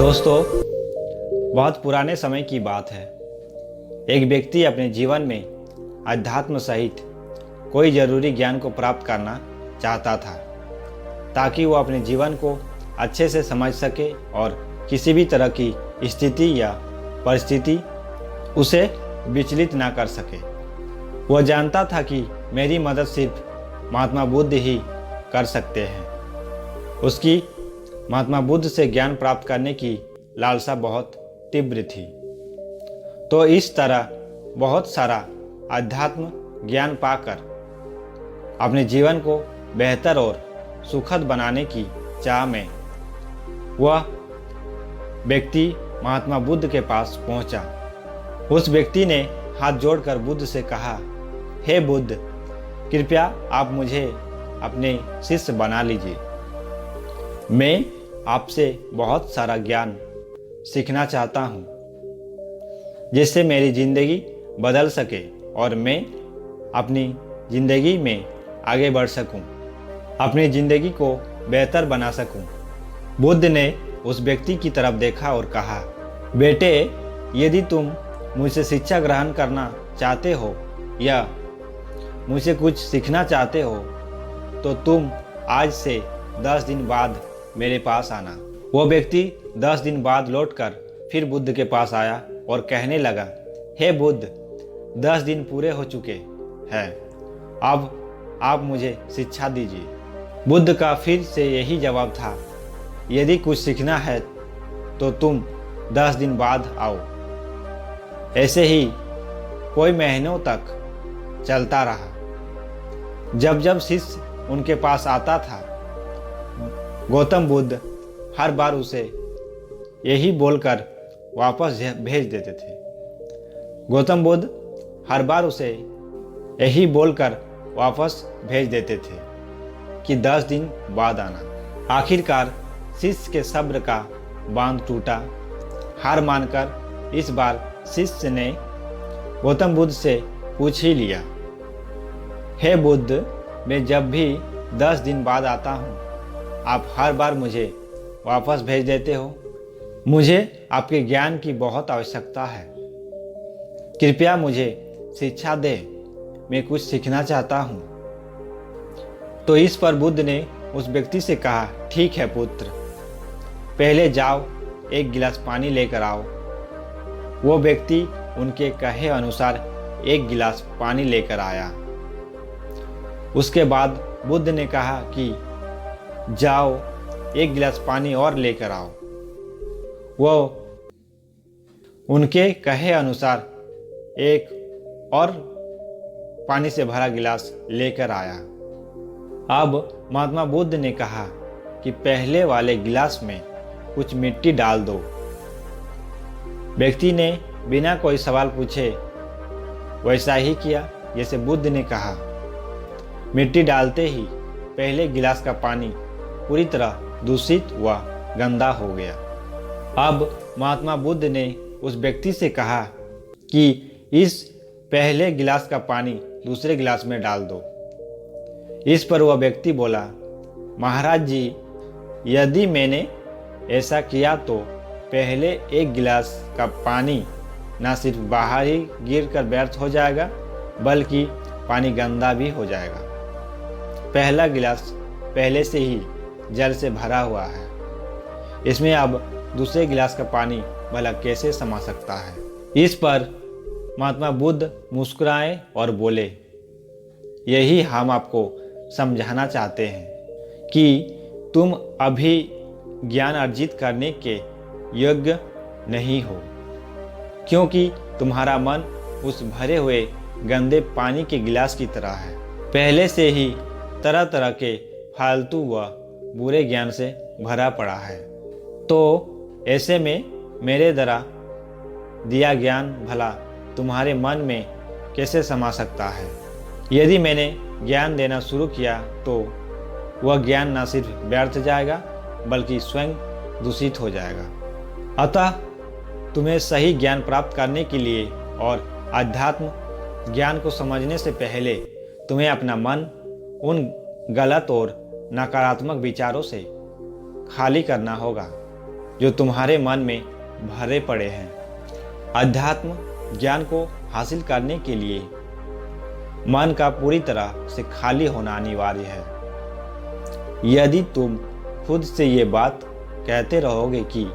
दोस्तों, बहुत पुराने समय की बात है। एक व्यक्ति अपने जीवन में अध्यात्म सहित कोई जरूरी ज्ञान को प्राप्त करना चाहता था, ताकि वो अपने जीवन को अच्छे से समझ सके और किसी भी तरह की स्थिति या परिस्थिति उसे विचलित ना कर सके। वह जानता था कि मेरी मदद सिर्फ महात्मा बुद्ध ही कर सकते हैं। उसकी महात्मा बुद्ध से ज्ञान प्राप्त करने की लालसा बहुत तीव्र थी। तो इस तरह बहुत सारा अध्यात्म ज्ञान पाकर अपने जीवन को बेहतर और सुखद बनाने की चाह में वह व्यक्ति महात्मा बुद्ध के पास पहुंचा। उस व्यक्ति ने हाथ जोड़कर बुद्ध से कहा, हे बुद्ध, कृपया आप मुझे अपने शिष्य बना लीजिए। मैं आपसे बहुत सारा ज्ञान सीखना चाहता हूँ, जिससे मेरी ज़िंदगी बदल सके और मैं अपनी ज़िंदगी में आगे बढ़ सकूँ, अपनी ज़िंदगी को बेहतर बना सकूँ। बुद्ध ने उस व्यक्ति की तरफ देखा और कहा, बेटे, यदि तुम मुझसे शिक्षा ग्रहण करना चाहते हो या मुझसे कुछ सीखना चाहते हो, तो तुम आज से 10 दिन बाद मेरे पास आना। वो व्यक्ति 10 दिन बाद लौटकर फिर बुद्ध के पास आया और कहने लगा, हे बुद्ध, 10 दिन पूरे हो चुके हैं, अब आप मुझे शिक्षा दीजिए। बुद्ध का फिर से यही जवाब था, यदि कुछ सीखना है तो तुम 10 दिन बाद आओ। ऐसे ही कोई महीनों तक चलता रहा। जब जब शिष्य उनके पास आता था, गौतम बुद्ध हर बार उसे यही बोलकर वापस भेज देते थे। गौतम बुद्ध हर बार उसे यही बोलकर वापस भेज देते थे कि 10 दिन बाद आना। आखिरकार शिष्य के सब्र का बांध टूटा। हार मानकर इस बार शिष्य ने गौतम बुद्ध से पूछ ही लिया, हे बुद्ध, मैं जब भी 10 दिन बाद आता हूँ, आप हर बार मुझे वापस भेज देते हो। मुझे आपके ज्ञान की बहुत आवश्यकता है। कृपया मुझे शिक्षा दे, मैं कुछ सीखना चाहता हूँ। तो इस पर बुद्ध ने उस व्यक्ति से कहा, ठीक है पुत्र, पहले जाओ, एक गिलास पानी लेकर आओ। वो व्यक्ति उनके कहे अनुसार एक गिलास पानी लेकर आया। उसके बाद बुद्ध ने कहा कि जाओ, एक गिलास पानी और लेकर आओ। वो उनके कहे अनुसार एक और पानी से भरा गिलास लेकर आया। अब महात्मा बुद्ध ने कहा कि पहले वाले गिलास में कुछ मिट्टी डाल दो। व्यक्ति ने बिना कोई सवाल पूछे वैसा ही किया जैसे बुद्ध ने कहा। मिट्टी डालते ही पहले गिलास का पानी पूरी तरह दूषित व गंदा हो गया। अब महात्मा बुद्ध ने उस व्यक्ति से कहा कि इस पहले गिलास का पानी दूसरे गिलास में डाल दो। इस पर वह व्यक्ति बोला, महाराज जी, यदि मैंने ऐसा किया तो पहले एक गिलास का पानी न सिर्फ बाहर ही गिरकर व्यर्थ हो जाएगा, बल्कि पानी गंदा भी हो जाएगा। पहला गिलास पहले से ही जल से भरा हुआ है, इसमें अब दूसरे गिलास का पानी भला कैसे समा सकता है। इस पर महात्मा बुद्ध मुस्कुराए और बोले, यही हम आपको समझाना चाहते हैं कि तुम अभी ज्ञान अर्जित करने के योग्य नहीं हो, क्योंकि तुम्हारा मन उस भरे हुए गंदे पानी के गिलास की तरह है। पहले से ही तरह तरह के फालतू व बुरे ज्ञान से भरा पड़ा है। तो ऐसे में मेरे द्वारा दिया ज्ञान भला तुम्हारे मन में कैसे समा सकता है। यदि मैंने ज्ञान देना शुरू किया तो वह ज्ञान न सिर्फ व्यर्थ जाएगा, बल्कि स्वयं दूषित हो जाएगा। अतः तुम्हें सही ज्ञान प्राप्त करने के लिए और अध्यात्म ज्ञान को समझने से पहले तुम्हें अपना मन उन गलत और नकारात्मक विचारों से खाली करना होगा। जो तुम्हारे मन में भरे पड़े हैं। अध्यात्म ज्ञान को हासिल करने के लिए मन का पूरी तरह से खाली होना अनिवार्य है। यदि तुम खुद से ये बात कहते रहोगे कि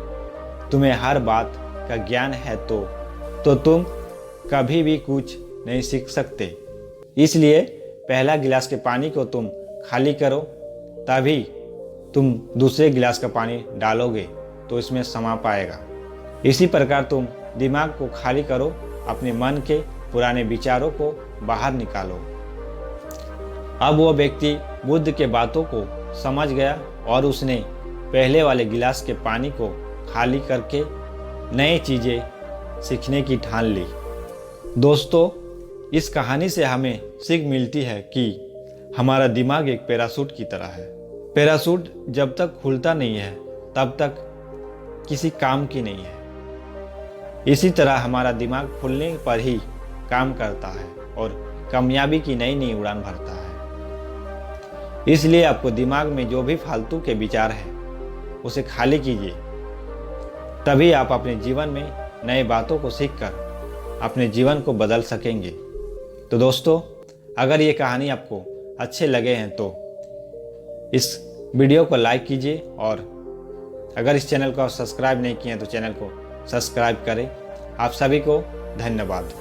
तुम्हें हर बात का ज्ञान है तो तुम कभी भी कुछ नहीं सीख सकते। इसलिए पहला गिलास के पानी को तुम खाली करो, तभी तुम दूसरे गिलास का पानी डालोगे तो इसमें समा पाएगा। इसी प्रकार तुम दिमाग को खाली करो, अपने मन के पुराने विचारों को बाहर निकालो। अब वो व्यक्ति बुद्ध के बातों को समझ गया और उसने पहले वाले गिलास के पानी को खाली करके नई चीज़ें सीखने की ठान ली। दोस्तों, इस कहानी से हमें सीख मिलती है कि हमारा दिमाग एक पैराशूट की तरह है। पैराशूट जब तक खुलता नहीं है तब तक किसी काम की नहीं है। इसी तरह हमारा दिमाग खुलने पर ही काम करता है और कामयाबी की नई नई उड़ान भरता है। इसलिए आपको दिमाग में जो भी फालतू के विचार हैं उसे खाली कीजिए, तभी आप अपने जीवन में नए बातों को सीखकर अपने जीवन को बदल सकेंगे। तो दोस्तों, अगर ये कहानी आपको अच्छे लगे हैं तो इस वीडियो को लाइक कीजिए और अगर इस चैनल को सब्सक्राइब नहीं किए हैं तो चैनल को सब्सक्राइब करें। आप सभी को धन्यवाद।